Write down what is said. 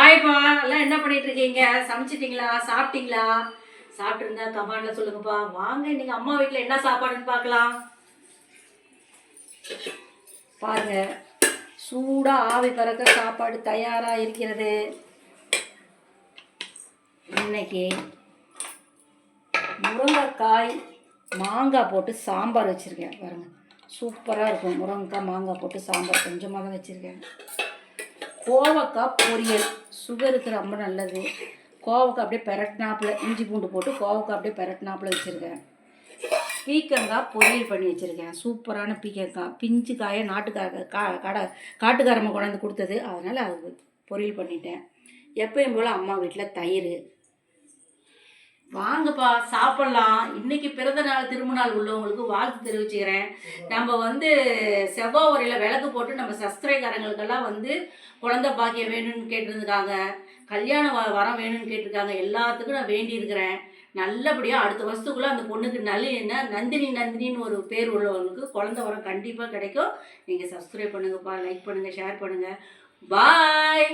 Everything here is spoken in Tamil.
ஹாய்ப்பா, எல்லாம் என்ன பண்ணிட்டு இருக்கீங்க? சமைச்சிட்டீங்களா? சாப்பிட்டீங்களா? சாப்பிட்டுருந்தா கமெண்ட்ல சொல்லுங்கப்பா. வாங்க இன்னைக்கு அம்மா வீட்டில் என்ன சாப்பாடுன்னு பார்க்கலாம். பாருங்க, சூடாக ஆவி பறக்க சாப்பாடு தயாராக இருக்கிறது. இன்னைக்கு முருங்கைக்காய் மாங்காய் போட்டு சாம்பார் வச்சுருக்கேன். பாருங்கள், சூப்பராக இருக்கும். முருங்கைக்காய் மாங்காய் போட்டு சாம்பார் கொஞ்சமாக தான் வச்சுருக்கேன். கோவக்காய் பொரியல், சுகருக்கு ரொம்ப நல்லது. கோவக்காய் அப்படியே பெரட்டினாப்பில் இஞ்சி பூண்டு போட்டு கோவக்காய் அப்படியே பெரட்டினாப்பில் வச்சுருக்கேன். பீக்கங்காய் பொரியல் பண்ணி வச்சுருக்கேன். சூப்பரான பீக்கங்காய், பிஞ்சு காயை காட்டுக்காரம்மா கொண்டாந்து கொடுத்தது, அதனால் அது பொரியல் பண்ணிட்டேன். எப்பயும் போல் அம்மா வீட்டில் தயிர். வாங்கப்பா சாப்பிட்லாம். இன்றைக்கி பிறந்த நாள் திருமணநாள் உள்ளவங்களுக்கு வாழ்த்து தெரிவிச்சுக்கிறேன். நம்ம செவ்வாய் உரையில் விளக்கு போட்டு நம்ம சஸ்திரைக்காரங்களுக்கெல்லாம் குழந்தை பாக்கியம் வேணும்னு கேட்டிருந்துருக்காங்க, கல்யாண வரம் வேணும்னு கேட்டிருக்காங்க. எல்லாத்துக்கும் நான் வேண்டியிருக்கிறேன். நல்லபடியாக அடுத்த வருஷத்துக்குள்ளே அந்த பொண்ணுக்கு நந்தினின்னு ஒரு பேர் உள்ளவங்களுக்கு குழந்தை வரம் கண்டிப்பாக கிடைக்கும். நீங்கள் சப்ஸ்கிரைப் பண்ணுங்கப்பா, லைக் பண்ணுங்கள், ஷேர் பண்ணுங்கள். பாய்.